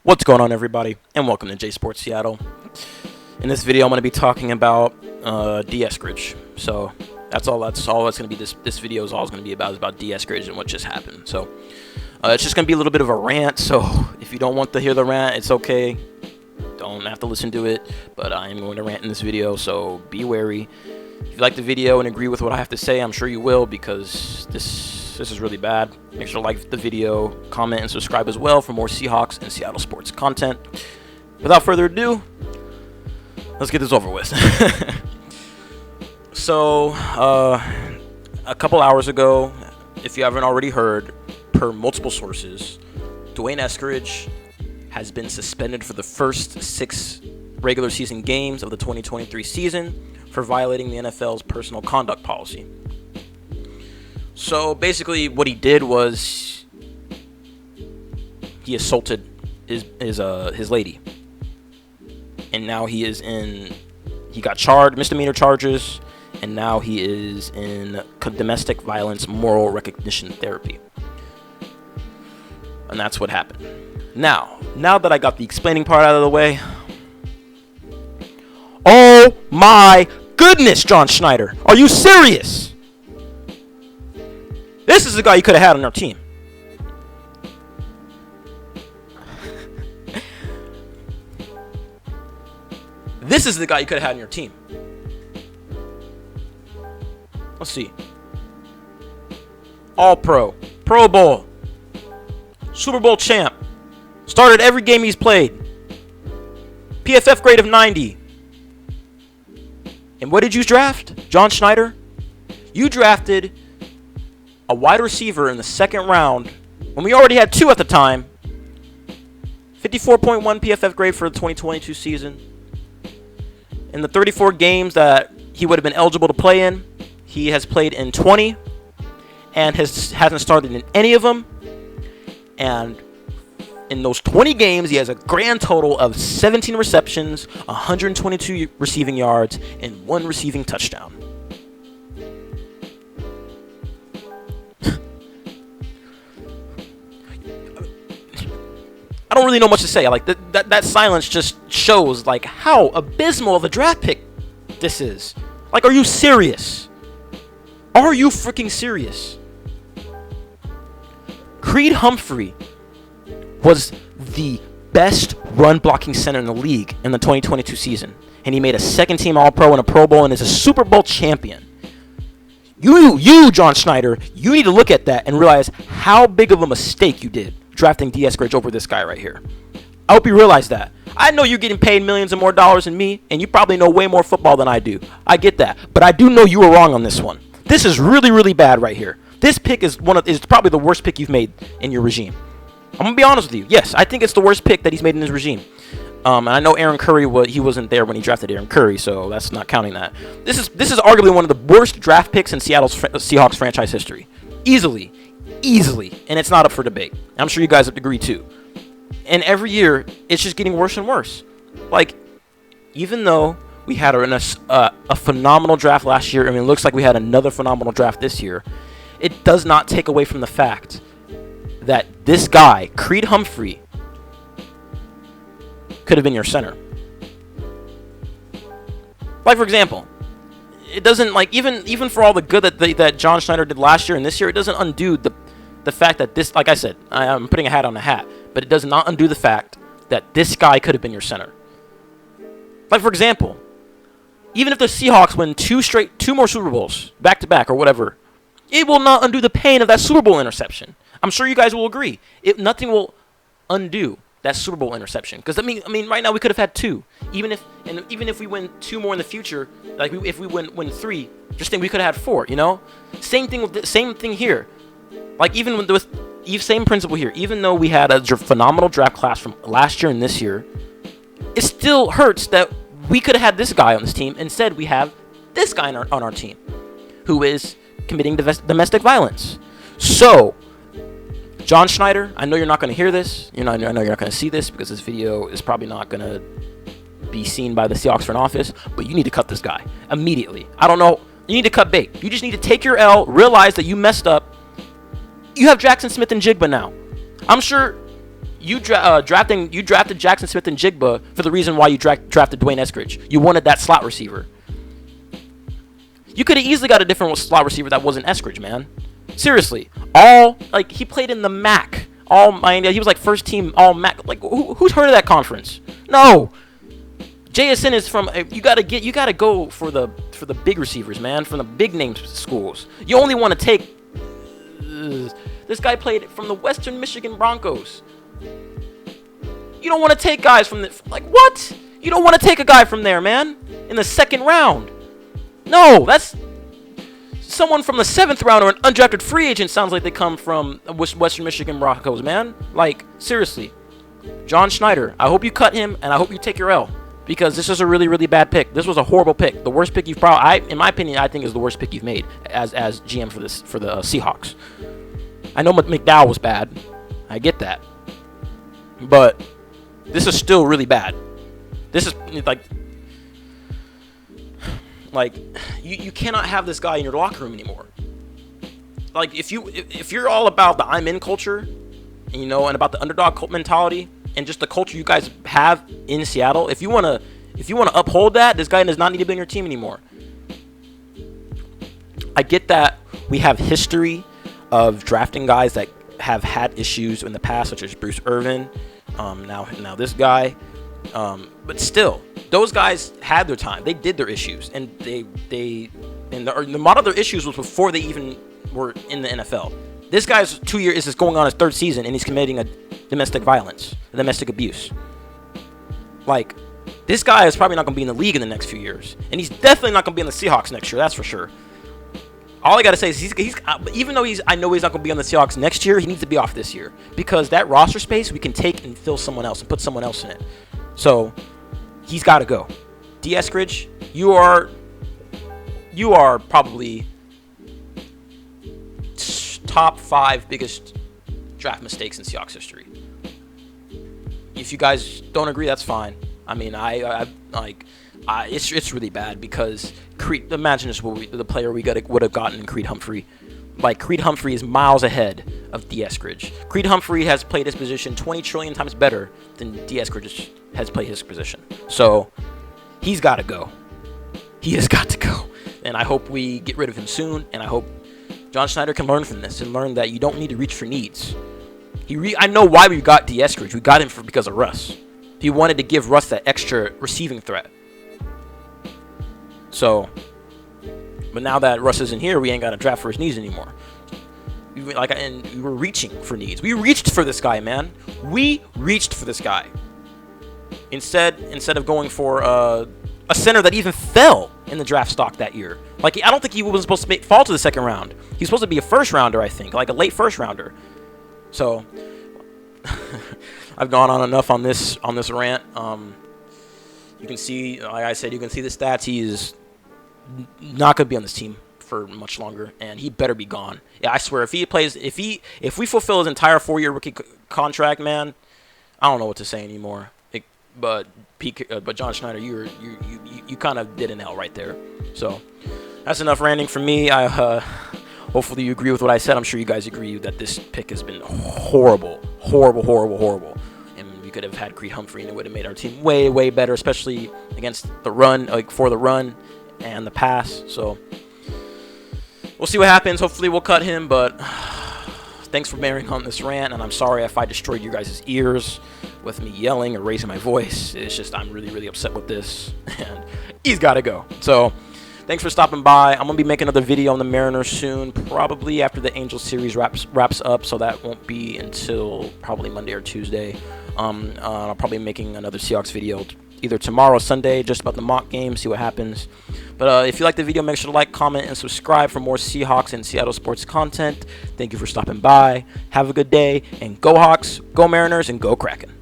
What's going on, everybody, and welcome to J Sports Seattle. In this video, I'm going to be talking about Dee Eskridge. So that's all it's going to be. This video is all going to be about Dee Eskridge and what just happened. So it's just going to be a little bit of a rant. So if you don't want to hear the rant, it's okay. Don't have to listen to it. But I am going to rant in this video, so be wary. If you like the video and agree with what I have to say, I'm sure you will, because this is really bad. Make sure to like the video, comment, and subscribe as well for more Seahawks and Seattle sports content. Without further ado, let's get this over with. So, a couple hours ago, if you haven't already heard, per multiple sources, Dee Eskridge has been suspended for the first 6 regular season games of the 2023 season for violating the NFL's personal conduct policy. So basically what he did was he assaulted his lady. And now he got charged, misdemeanor charges, and now he is in domestic violence moral recognition therapy. And that's what happened. Now that I got the explaining part out of the way, oh my goodness, John Schneider, are you serious? This is the guy you could have had on our team. This is the guy you could have had on your team. Let's see. All-Pro, Pro Bowl, Super Bowl champ, started every game he's played, PFF grade of 90. And what did you draft, John Schneider? You drafted a wide receiver in the second round when we already had 2 at the time. 54.1 PFF grade for the 2022 season. In the 34 games that he would have been eligible to play in, he has played in 20 and hasn't started in any of them. And in those 20 games, he has a grand total of 17 receptions, 122 receiving yards, and 1 receiving touchdown. I don't really know much to say. Like that silence just shows like how abysmal of a draft pick this is. Like, are you serious? Are you freaking serious? Creed Humphrey was the best run blocking center in the league in the 2022 season, and he made a second team All-Pro and a Pro Bowl and is a Super Bowl champion. You, John Schneider, you need to look at that and realize how big of a mistake you did drafting Dee Eskridge over this guy right here. I hope you realize that. I know you're getting paid millions and more dollars than me, and you probably know way more football than I do. I get that, but I do know you were wrong on this one. This is really, really bad right here. This pick is probably the worst pick you've made in your regime. I'm gonna be honest with you. Yes, I think it's the worst pick that he's made in his regime. And I know Aaron Curry he wasn't there when he drafted Aaron Curry, so that's not counting that. This is arguably one of the worst draft picks in Seattle's Seahawks franchise history, easily, and it's not up for debate. I'm sure you guys would agree too. And every year, it's just getting worse and worse. Like, even though we had a phenomenal draft last year, I mean, it looks like we had another phenomenal draft this year, it does not take away from the fact that this guy, Creed Humphrey, could have been your center. Like, for example, it doesn't, like, even for all the good that John Schneider did last year and this year, it doesn't undo the fact that this, like I said, I'm putting a hat on a hat, but it does not undo the fact that this guy could have been your center. Like, for example, even if the Seahawks win 2 more Super Bowls back to back or whatever, it will not undo the pain of that Super Bowl interception. I'm sure you guys will agree. Nothing will undo that Super Bowl interception. Because I mean, right now we could have had 2. Even if we win 2 more in the future, like if we win 3, just think we could have had 4. You know, same thing here. Like, even with same principle here. Even though we had a phenomenal draft class from last year and this year, it still hurts that we could have had this guy on this team. Instead, we have this guy on our team, who is committing domestic violence. So, John Schneider, I know you're not going to hear this. I know you're not going to see this, because this video is probably not going to be seen by the Seahawks front office. But you need to cut this guy immediately. I don't know. You need to cut bait. You just need to take your L, realize that you messed up. You have Jackson Smith and Jigba now. I'm sure You drafted Jackson Smith and Jigba for the reason why you drafted Dwayne Eskridge. You wanted that slot receiver. You could have easily got a different slot receiver that wasn't Eskridge, man. Seriously. He played in the MAC. He was like first team all MAC. Like, who's heard of that conference? No. JSN is from. You gotta go for the big receivers, man, from the big name schools. You only want to take. This guy played from the Western Michigan Broncos. You don't want to take guys from what? You don't want to take a guy from there, man, in the second round. No, that's someone from the 7th round or an undrafted free agent. Sounds like they come from Western Michigan Broncos, man. Like, seriously. John Schneider, I hope you cut him, and I hope you take your L. Because this is a really, really bad pick. This was a horrible pick. The worst pick you've in my opinion, I think is the worst pick you've made as GM for the Seahawks. I know McDowell was bad. I get that. But this is still really bad. This is like you cannot have this guy in your locker room anymore. Like if you're all about the I'm in culture, and about the underdog mentality and just the culture you guys have in Seattle, if you wanna uphold that, this guy does not need to be on your team anymore. I get that we have history of drafting guys that have had issues in the past, such as Bruce Irvin, now this guy, but still, those guys had their time. They did their issues, and a lot of their issues was before they even were in the NFL. This guy's 2 years is going on his 3rd season, and he's committing a domestic abuse. Like, this guy is probably not going to be in the league in the next few years, and he's definitely not going to be in the Seahawks next year. That's for sure. All I gotta say is he's even though I know he's not gonna be on the Seahawks next year, he needs to be off this year, because that roster space we can take and fill someone else and put someone else in it. So he's got to go. Dee Eskridge, you are probably top 5 biggest draft mistakes in Seahawks history. If you guys don't agree, that's fine. I mean, it's really bad, because imagine this, the player we would have gotten in Creed Humphrey. Like, Creed Humphrey is miles ahead of Dee Eskridge. Creed Humphrey has played his position 20 trillion times better than Dee Eskridge has played his position. So he's got to go. He has got to go. And I hope we get rid of him soon. And I hope John Schneider can learn from this and learn that you don't need to reach for needs. I know why we got Dee Eskridge. We got him because of Russ. He wanted to give Russ that extra receiving threat. So, but now that Russ isn't here, we ain't got to draft for his needs anymore. And we were reaching for needs. We reached for this guy, man. We reached for this guy. Instead of going for a center that even fell in the draft stock that year. Like, I don't think he was supposed to fall to the 2nd round. He's supposed to be a 1st rounder, I think, like a late 1st rounder. So, I've gone on enough on this rant. You can see, like I said, the stats. He is not going to be on this team for much longer, and he better be gone. Yeah, I swear, if we fulfill his entire 4-year rookie contract, man, I don't know what to say anymore. But John Schneider, you kind of did an L right there. So that's enough ranting from me. Hopefully you agree with what I said. I'm sure you guys agree that this pick has been horrible. And we could have had Creed Humphrey, and it would have made our team way, way better, especially against the run, for the run and the pass. So we'll see what happens. Hopefully we'll cut him, but thanks for bearing on this rant, and I'm sorry if I destroyed you guys' ears with me yelling or raising my voice. It's just I'm really, really upset with this, and he's got to go. So thanks for stopping by. I'm going to be making another video on the Mariners soon, probably after the Angels series wraps up, so that won't be until probably Monday or Tuesday. I'll probably be making another Seahawks video either tomorrow or Sunday, just about the mock game, see what happens. But if you like the video, make sure to like, comment, and subscribe for more Seahawks and Seattle sports content. Thank you for stopping by. Have a good day, and go Hawks, go Mariners, and go Kraken.